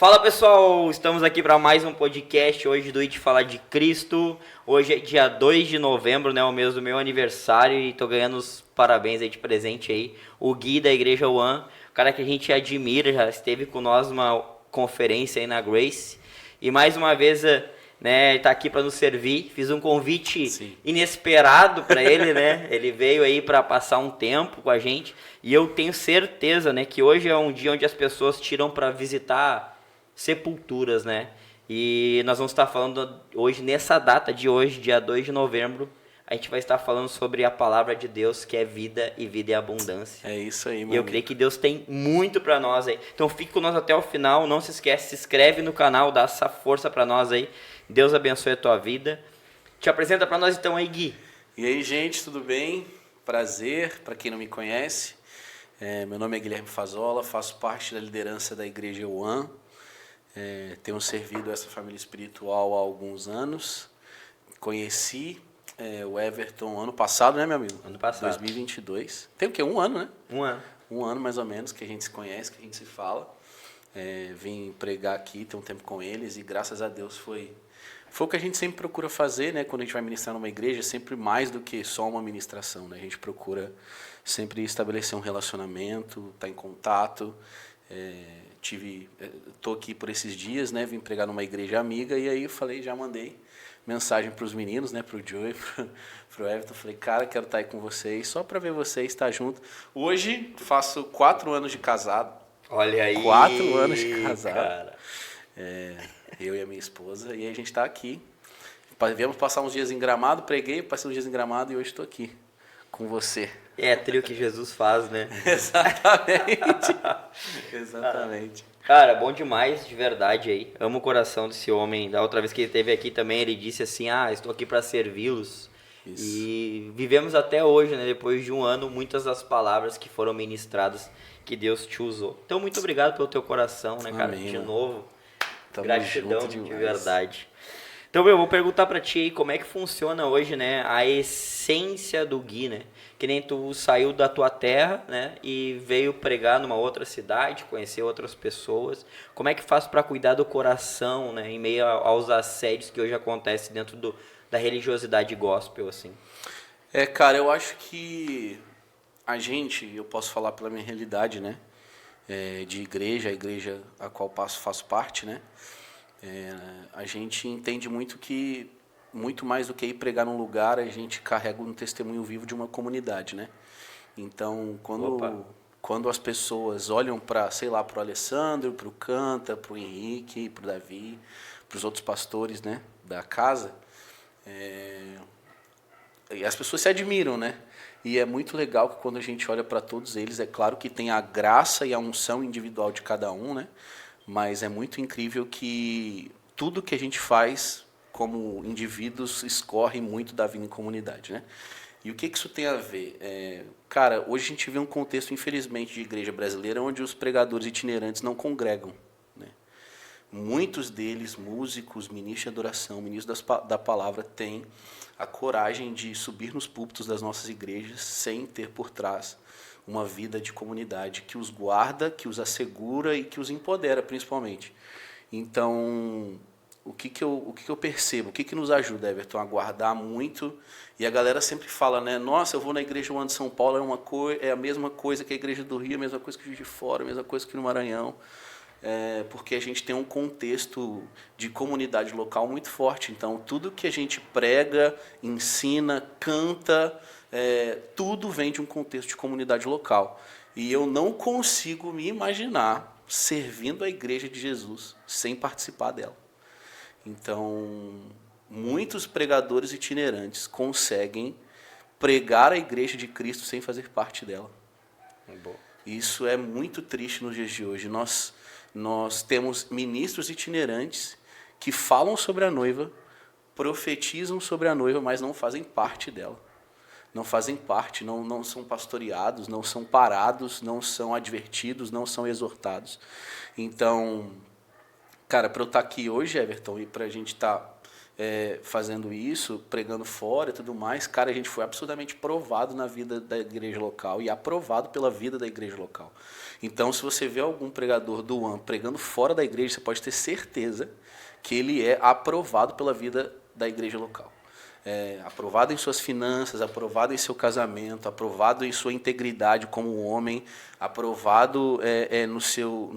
Fala pessoal, estamos aqui para mais um podcast hoje do It Falar de Cristo. Hoje é dia 2 de novembro, né, o mês do meu aniversário, e tô ganhando os parabéns aí de presente aí. O Gui da Igreja One, cara que a gente admira, já esteve com nós numa conferência aí na Grace. E mais uma vez, né, ele tá aqui para nos servir. Fiz um convite inesperado para ele, né? Ele veio aí para passar um tempo com a gente. E eu tenho certeza, né, que hoje é um dia onde as pessoas tiram para visitar sepulturas, né? E nós vamos estar falando hoje, nessa data de hoje, dia 2 de novembro, a gente vai estar falando sobre a palavra de Deus, que é vida e vida e abundância. É isso aí, mano. E eu creio que Deus tem muito para nós aí. Então fique com nós até o final, não se esquece, se inscreve no canal, dá essa força para nós aí. Deus abençoe a tua vida. Te apresenta para nós então aí, Gui. E aí, gente, tudo bem? Prazer, para quem não me conhece. Meu nome é Guilherme Fazola, faço parte da liderança da Igreja One. Tenho servido essa família espiritual há alguns anos. Conheci o Everton ano passado, né, meu amigo? Ano passado. 2022. Tem o quê? Um ano, né? Um ano. Um ano, mais ou menos, que a gente se conhece, que a gente se fala. Vim pregar aqui, ter um tempo com eles, e graças a Deus foi o que a gente sempre procura fazer, né? Quando a gente vai ministrar numa igreja, sempre mais do que só uma ministração, né? A gente procura sempre estabelecer um relacionamento, estar em contato. Tô aqui por esses dias, né? Vim pregar numa igreja amiga, e aí eu falei, já mandei mensagem para os meninos, né? Para o Joey, para o Everton. Falei, cara, quero estar aí com vocês, só para ver vocês, estar junto. Hoje faço 4 anos de casado. Olha aí, 4 anos de casado. cara. Eu e a minha esposa, e aí a gente está aqui. Viemos passar uns dias em Gramado, preguei, passei uns dias em Gramado e hoje estou aqui com você. É trio que Jesus faz, né? Exatamente. Exatamente. Cara, bom demais, de verdade aí. Amo o coração desse homem. Da outra vez que ele esteve aqui também, ele disse assim, estou aqui para servi-los. Isso. E vivemos até hoje, né? Depois de um ano, muitas das palavras que foram ministradas, que Deus te usou. Então, muito obrigado pelo teu coração, né, cara? Amém, de mano. novo. Tamo Gratidão junto de demais. verdade. Então, eu vou perguntar pra ti aí como é que funciona hoje, né, a essência do Gui, né? Que nem tu saiu da tua terra, né, e veio pregar numa outra cidade, conhecer outras pessoas. Como é que faz pra cuidar do coração, né, em meio aos assédios que hoje acontecem dentro da religiosidade gospel, assim? Cara, eu acho que eu posso falar pela minha realidade, né? De igreja, a igreja a qual faço parte, né? A gente entende muito mais do que ir pregar num lugar, a gente carrega um testemunho vivo de uma comunidade, né? Então, quando as pessoas olham para, sei lá, para o Alessandro, para o Canta, para o Henrique, para o Davi, para os outros pastores, né, da casa, e as pessoas se admiram, né? E é muito legal que quando a gente olha para todos eles, é claro que tem a graça e a unção individual de cada um, né? Mas é muito incrível que tudo que a gente faz como indivíduos escorre muito da vida em comunidade, né? E o que isso tem a ver? Cara, hoje a gente vê um contexto, infelizmente, de igreja brasileira onde os pregadores itinerantes não congregam, né? Muitos deles, músicos, ministros de adoração, ministros da palavra, têm a coragem de subir nos púlpitos das nossas igrejas sem ter por trás uma vida de comunidade que os guarda, que os assegura e que os empodera, principalmente. Então, o que eu percebo? O que nos ajuda, Everton, a guardar muito? E a galera sempre fala, né? Nossa, eu vou na igreja One de São Paulo, é a mesma coisa que a igreja do Rio, a mesma coisa que o Juiz de Fora, a mesma coisa que no Maranhão. Porque a gente tem um contexto de comunidade local muito forte. Então, tudo que a gente prega, ensina, canta, tudo vem de um contexto de comunidade local. E eu não consigo me imaginar servindo a Igreja de Jesus sem participar dela. Então, muitos pregadores itinerantes conseguem pregar a Igreja de Cristo sem fazer parte dela. Isso é muito triste nos dias de hoje. Nós temos ministros itinerantes que falam sobre a noiva, profetizam sobre a noiva, mas não fazem parte dela. Não fazem parte, não são pastoreados, não são parados, não são advertidos, não são exortados. Então, cara, para eu estar aqui hoje, Everton, e para a gente estar fazendo isso, pregando fora e tudo mais, cara, a gente foi absurdamente provado na vida da igreja local e aprovado pela vida da igreja local. Então, se você vê algum pregador do One pregando fora da igreja, você pode ter certeza que ele é aprovado pela vida da igreja local. Aprovado em suas finanças, aprovado em seu casamento, aprovado em sua integridade como homem, aprovado no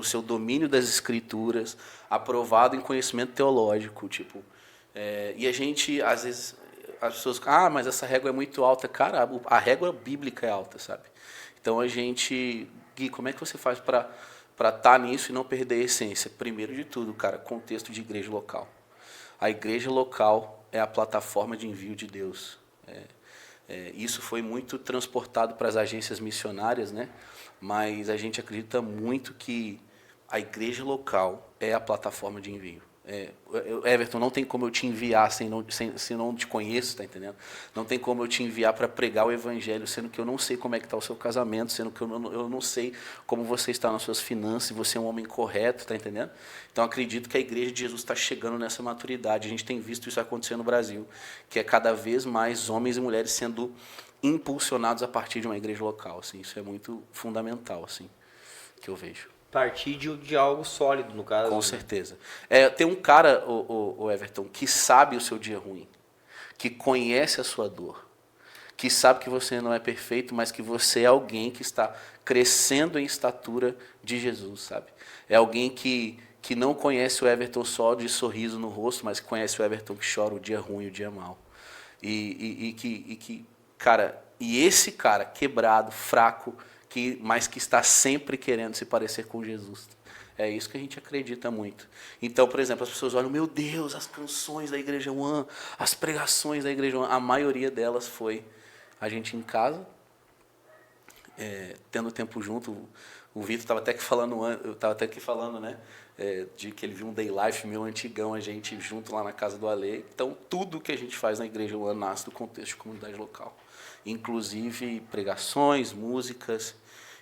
seu domínio das escrituras, aprovado em conhecimento teológico, tipo. E a gente, às vezes, as pessoas, mas essa régua é muito alta. Cara, a régua bíblica é alta, sabe? Então a gente, Gui, como é que você faz para estar nisso e não perder a essência? Primeiro de tudo, cara, contexto de igreja local. A igreja local é a plataforma de envio de Deus. Isso foi muito transportado para as agências missionárias, né? Mas a gente acredita muito que a igreja local é a plataforma de envio. Everton, não tem como eu te enviar se não te conheço, tá entendendo? Não tem como eu te enviar para pregar o evangelho, sendo que eu não sei como é que está o seu casamento, sendo que eu não sei como você está nas suas finanças, se você é um homem correto, tá entendendo? Então acredito que a igreja de Jesus está chegando nessa maturidade. A gente tem visto isso acontecer no Brasil, que é cada vez mais homens e mulheres sendo impulsionados a partir de uma igreja local. Assim, isso é muito fundamental, assim, que eu vejo. Partir de algo sólido, no caso. Com certeza. Tem um cara, o Everton, que sabe o seu dia ruim, que conhece a sua dor, que sabe que você não é perfeito, mas que você é alguém que está crescendo em estatura de Jesus, sabe? É alguém que não conhece o Everton só de sorriso no rosto, mas que conhece o Everton que chora o dia ruim e o dia mal. E esse cara quebrado, fraco, mas que está sempre querendo se parecer com Jesus. É isso que a gente acredita muito. Então, por exemplo, as pessoas olham, meu Deus, as canções da Igreja One, as pregações da Igreja One, a maioria delas foi a gente em casa, tendo tempo junto. O Vitor estava até aqui falando, né, de que ele viu um day life meu antigão, a gente junto lá na casa do Ale. Então, tudo que a gente faz na Igreja One nasce do contexto de comunidade local. Inclusive pregações, músicas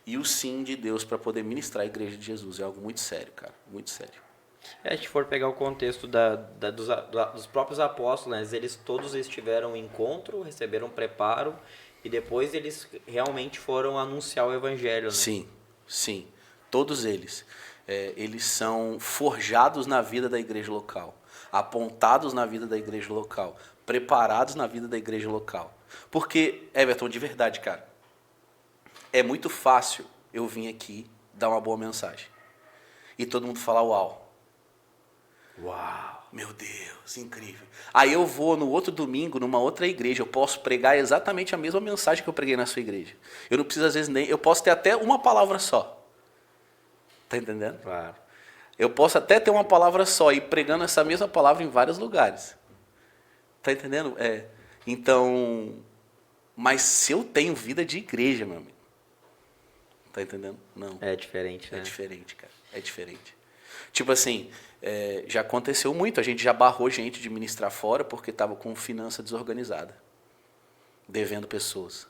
e o sim de Deus para poder ministrar a Igreja de Jesus. É algo muito sério, cara, muito sério. Se a gente for pegar o contexto dos próprios apóstolos, né, eles todos tiveram um encontro, receberam um preparo e depois eles realmente foram anunciar o evangelho. Né? Sim, sim, todos eles. Eles são forjados na vida da igreja local, apontados na vida da igreja local, preparados na vida da igreja local. Porque, Everton, de verdade, cara, é muito fácil eu vir aqui dar uma boa mensagem e todo mundo falar uau. Uau, meu Deus, incrível. Aí eu vou no outro domingo, numa outra igreja, eu posso pregar exatamente a mesma mensagem que eu preguei na sua igreja. Eu não preciso, às vezes, eu posso ter até uma palavra só. Tá entendendo? Claro. Eu posso até ter uma palavra só e pregando essa mesma palavra em vários lugares. Tá entendendo? Então, mas se eu tenho vida de igreja, meu amigo. Tá entendendo? Não. É diferente, né? É diferente, cara. É diferente. Tipo assim, já aconteceu muito. A gente já barrou gente de ministrar fora porque estava com finança desorganizada. Devendo pessoas.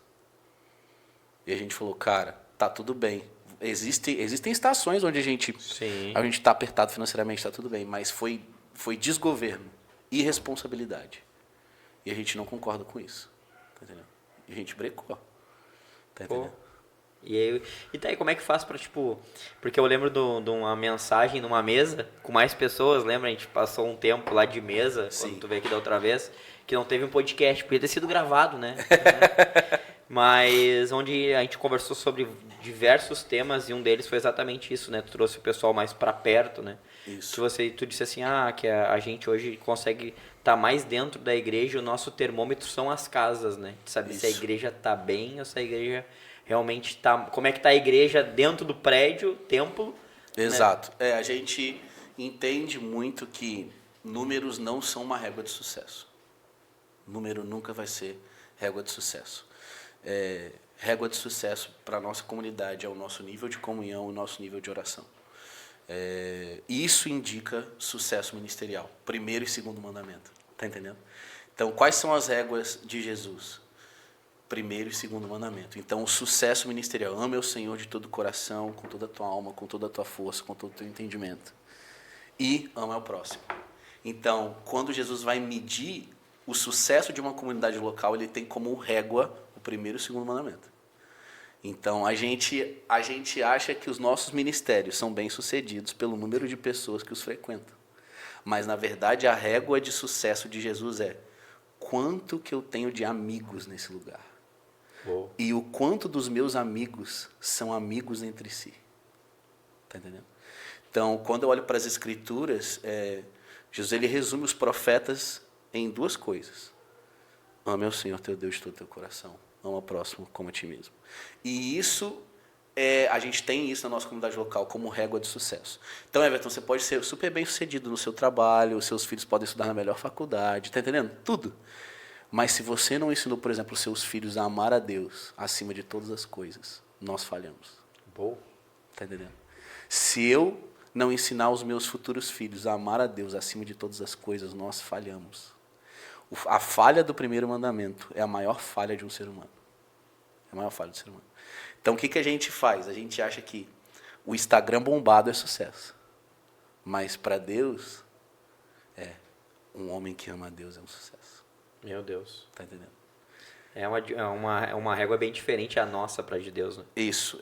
E a gente falou, cara, tá tudo bem. Existem estações onde a gente está apertado financeiramente, está tudo bem, mas foi desgoverno, irresponsabilidade. E a gente não concorda com isso. Tá entendendo? E a gente brecou. Tá entendendo? E daí, como é que faz pra, tipo... Porque eu lembro de uma mensagem numa mesa com mais pessoas, lembra? A gente passou um tempo lá de mesa, quando tu veio aqui da outra vez, que não teve um podcast, podia ter sido gravado, né? Mas onde a gente conversou sobre diversos temas e um deles foi exatamente isso, né? Tu trouxe o pessoal mais pra perto, né? Isso. Tu disse assim, que a gente hoje consegue estar mais dentro da igreja, o nosso termômetro são as casas, né? De saber se a igreja tá bem ou se a igreja realmente tá... Como é que tá a igreja dentro do prédio, templo. Exato. Né? A gente entende muito que números não são uma régua de sucesso. Número nunca vai ser régua de sucesso. Régua de sucesso para a nossa comunidade é o nosso nível de comunhão, o nosso nível de oração. Isso indica sucesso ministerial, primeiro e segundo mandamento, tá entendendo? Então, quais são as réguas de Jesus? Primeiro e segundo mandamento. Então, o sucesso ministerial, ame o Senhor de todo o coração, com toda a tua alma, com toda a tua força, com todo o teu entendimento. E ama ao próximo. Então, quando Jesus vai medir o sucesso de uma comunidade local, ele tem como régua o primeiro e o segundo mandamento. Então, a gente acha que os nossos ministérios são bem-sucedidos pelo número de pessoas que os frequentam. Mas, na verdade, a régua de sucesso de Jesus é quanto que eu tenho de amigos nesse lugar. Uou. E o quanto dos meus amigos são amigos entre si. Está entendendo? Então, quando eu olho para as Escrituras, Jesus ele resume os profetas em duas coisas. Ame ao Senhor teu Deus de todo o teu coração. Ama o próximo como a ti mesmo. E isso, a gente tem isso na nossa comunidade local como régua de sucesso. Então, Everton, você pode ser super bem sucedido no seu trabalho, os seus filhos podem estudar na melhor faculdade, está entendendo? Tudo. Mas se você não ensinou, por exemplo, os seus filhos a amar a Deus acima de todas as coisas, nós falhamos. Bom. Está entendendo? Se eu não ensinar os meus futuros filhos a amar a Deus acima de todas as coisas, nós falhamos. A falha do primeiro mandamento é a maior falha de um ser humano. É a maior falha do ser humano. Então, o que a gente faz? A gente acha que o Instagram bombado é sucesso. Mas, para Deus, um homem que ama a Deus é um sucesso. Meu Deus. Tá entendendo? É uma régua bem diferente a nossa para de Deus, né? Isso.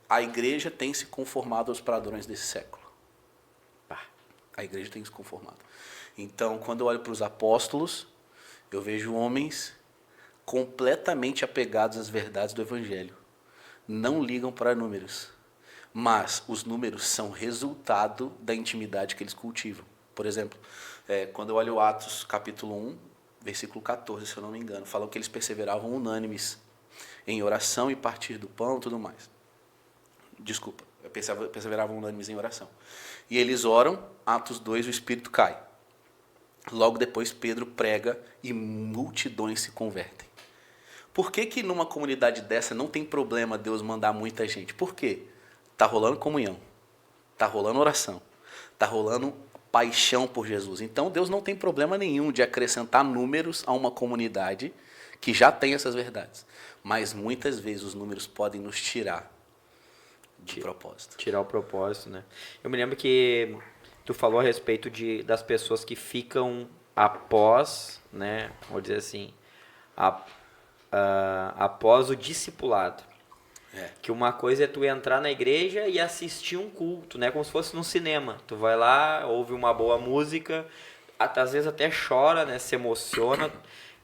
A igreja tem se conformado aos padrões desse século. A igreja tem se conformado. Então, quando eu olho para os apóstolos, eu vejo homens completamente apegados às verdades do Evangelho. Não ligam para números. Mas os números são resultado da intimidade que eles cultivam. Por exemplo, quando eu olho Atos capítulo 1, versículo 14, se eu não me engano, falam que eles perseveravam unânimes em oração e partir do pão e tudo mais. Desculpa, perseveravam unânimes em oração. E eles oram, Atos 2, o Espírito cai. Logo depois Pedro prega e multidões se convertem. Por que numa comunidade dessa não tem problema Deus mandar muita gente? Por quê? Está rolando comunhão, está rolando oração, está rolando paixão por Jesus. Então Deus não tem problema nenhum de acrescentar números a uma comunidade que já tem essas verdades. Mas muitas vezes os números podem nos tirar de propósito. Tirar o propósito, né? Eu me lembro que tu falou a respeito das pessoas que ficam após, né? Vou dizer assim, após o discipulado. Que uma coisa é tu entrar na igreja e assistir um culto, né? Como se fosse num cinema. Tu vai lá, ouve uma boa música, às vezes até chora, né? Se emociona,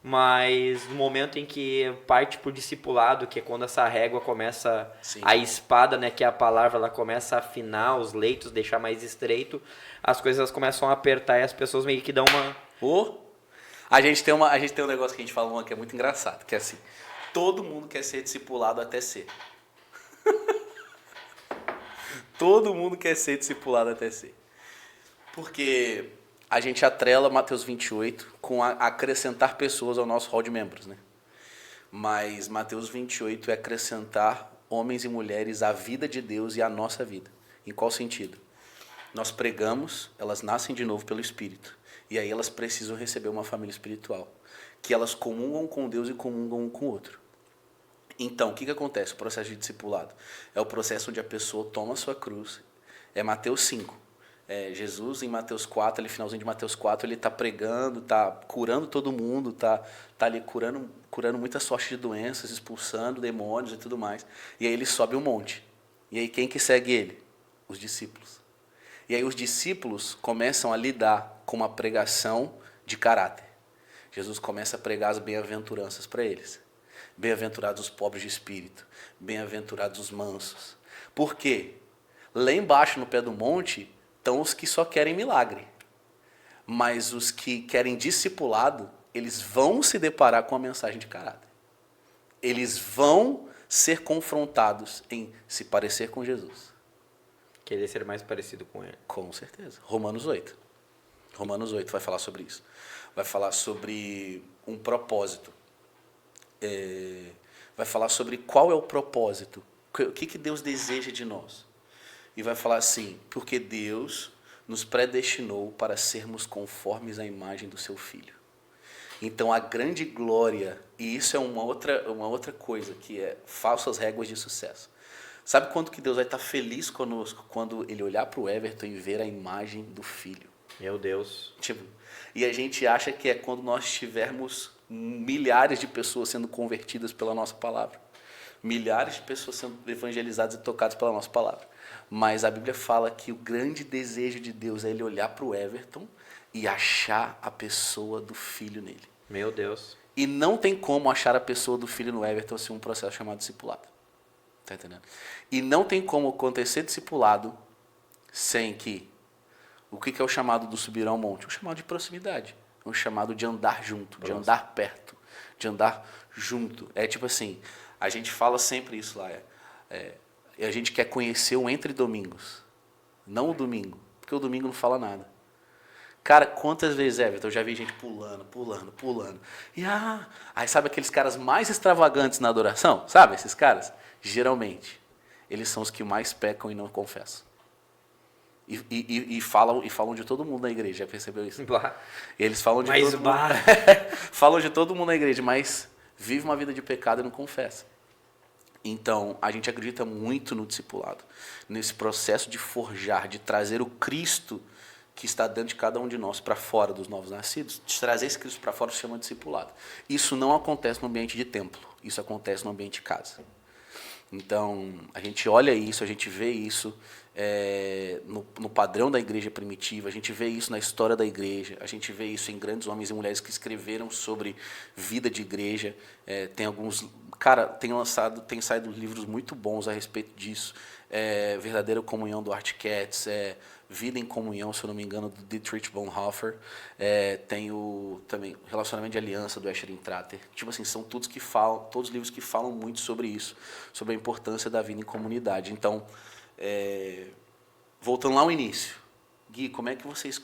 mas no momento em que parte pro discipulado, que é quando essa régua começa, Sim. A espada, né? Que é a palavra, ela começa a afinar os leitos, deixar mais estreito, as coisas elas começam a apertar e as pessoas meio que dão uma... A gente tem um negócio que a gente fala que é muito engraçado, que é assim, todo mundo quer ser discipulado até ser. Todo mundo quer ser discipulado até ser. Porque a gente atrela Mateus 28 com acrescentar pessoas ao nosso hall de membros, né? Mas Mateus 28 é acrescentar homens e mulheres à vida de Deus e à nossa vida. Em qual sentido? Nós pregamos, elas nascem de novo pelo Espírito. E aí elas precisam receber uma família espiritual. Que elas comungam com Deus e comungam um com o outro. Então, o que acontece? O processo de discipulado é o processo onde a pessoa toma a sua cruz. É Mateus 5. Jesus, em Mateus 4, ali, finalzinho de Mateus 4, ele está pregando, está curando todo mundo, está ali curando muita sorte de doenças, expulsando demônios e tudo mais. E aí ele sobe um monte. E aí quem que segue ele? Os discípulos. E aí os discípulos começam a lidar com uma pregação de caráter. Jesus começa a pregar as bem-aventuranças para eles. Bem-aventurados os pobres de espírito, bem-aventurados os mansos. Por quê? Lá embaixo no pé do monte estão os que só querem milagre. Mas os que querem discipulado, eles vão se deparar com a mensagem de caráter. Eles vão ser confrontados em se parecer com Jesus. Querer ser mais parecido com ele. Com certeza. Romanos 8. Romanos 8 vai falar sobre isso. Vai falar sobre um propósito. Vai falar sobre qual é o propósito. O que Deus deseja de nós. E vai falar assim, porque Deus nos predestinou para sermos conformes à imagem do seu Filho. Então a grande glória, e isso é uma outra coisa, que é falsas réguas de sucesso. Sabe quanto que Deus vai estar feliz conosco quando ele olhar para o Everton e ver a imagem do Filho? Meu Deus. Tipo, e a gente acha que é quando nós tivermos milhares de pessoas sendo convertidas pela nossa palavra. Milhares de pessoas sendo evangelizadas e tocadas pela nossa palavra. Mas a Bíblia fala que o grande desejo de Deus é ele olhar para o Everton e achar a pessoa do filho nele. Meu Deus. E não tem como achar a pessoa do filho no Everton sem um processo chamado discipulado. Tá entendendo? E não tem como acontecer discipulado sem que... O que é o chamado do subir ao monte? O chamado de proximidade. O chamado de andar junto, de andar perto, de andar junto. É tipo assim, a gente fala sempre isso lá. A gente quer conhecer o entre domingos, não o domingo, porque o domingo não fala nada. Cara, quantas vezes, Everton, eu já vi gente pulando. E aí sabe aqueles caras mais extravagantes na adoração? Sabe esses caras? Geralmente, eles são os que mais pecam e não confessam. E falam de todo mundo na igreja, já percebeu isso? Bah. Eles falam de Mas todo mundo. Falam de todo mundo na igreja, mas vive uma vida de pecado e não confessa. Então, a gente acredita muito no discipulado, nesse processo de forjar, de trazer o Cristo que está dentro de cada um de nós para fora dos novos nascidos, de trazer esse Cristo para fora se chama discipulado. Isso não acontece no ambiente de templo, isso acontece no ambiente de casa. Então, a gente olha isso, a gente vê isso no padrão da igreja primitiva, a gente vê isso na história da igreja, a gente vê isso em grandes homens e mulheres que escreveram sobre vida de igreja. Tem alguns... Cara, tem saído livros muito bons a respeito disso. Verdadeira Comunhão do Art Katz, Vida em Comunhão, se eu não me engano, do Dietrich Bonhoeffer. Tem também Relacionamento de Aliança, do Escher Intrater. Tipo assim, são todos livros que falam muito sobre isso, sobre a importância da vida em comunidade. Então, voltando lá ao início, Gui, como é que vocês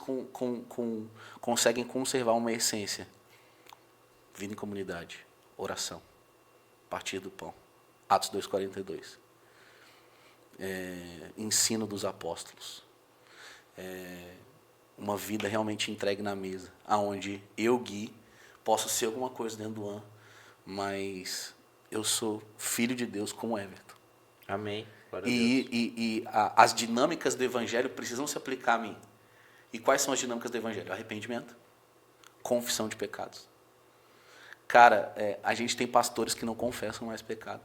conseguem conservar uma essência? Vida em comunidade, oração, partir do pão, Atos 2,42. Ensino dos apóstolos. Uma vida realmente entregue na mesa, aonde eu, Gui, posso ser alguma coisa dentro do ano, mas eu sou filho de Deus como Everton. Amém. As dinâmicas do evangelho precisam se aplicar a mim. E quais são as dinâmicas do evangelho? Arrependimento, confissão de pecados. Cara, a gente tem pastores que não confessam mais pecado.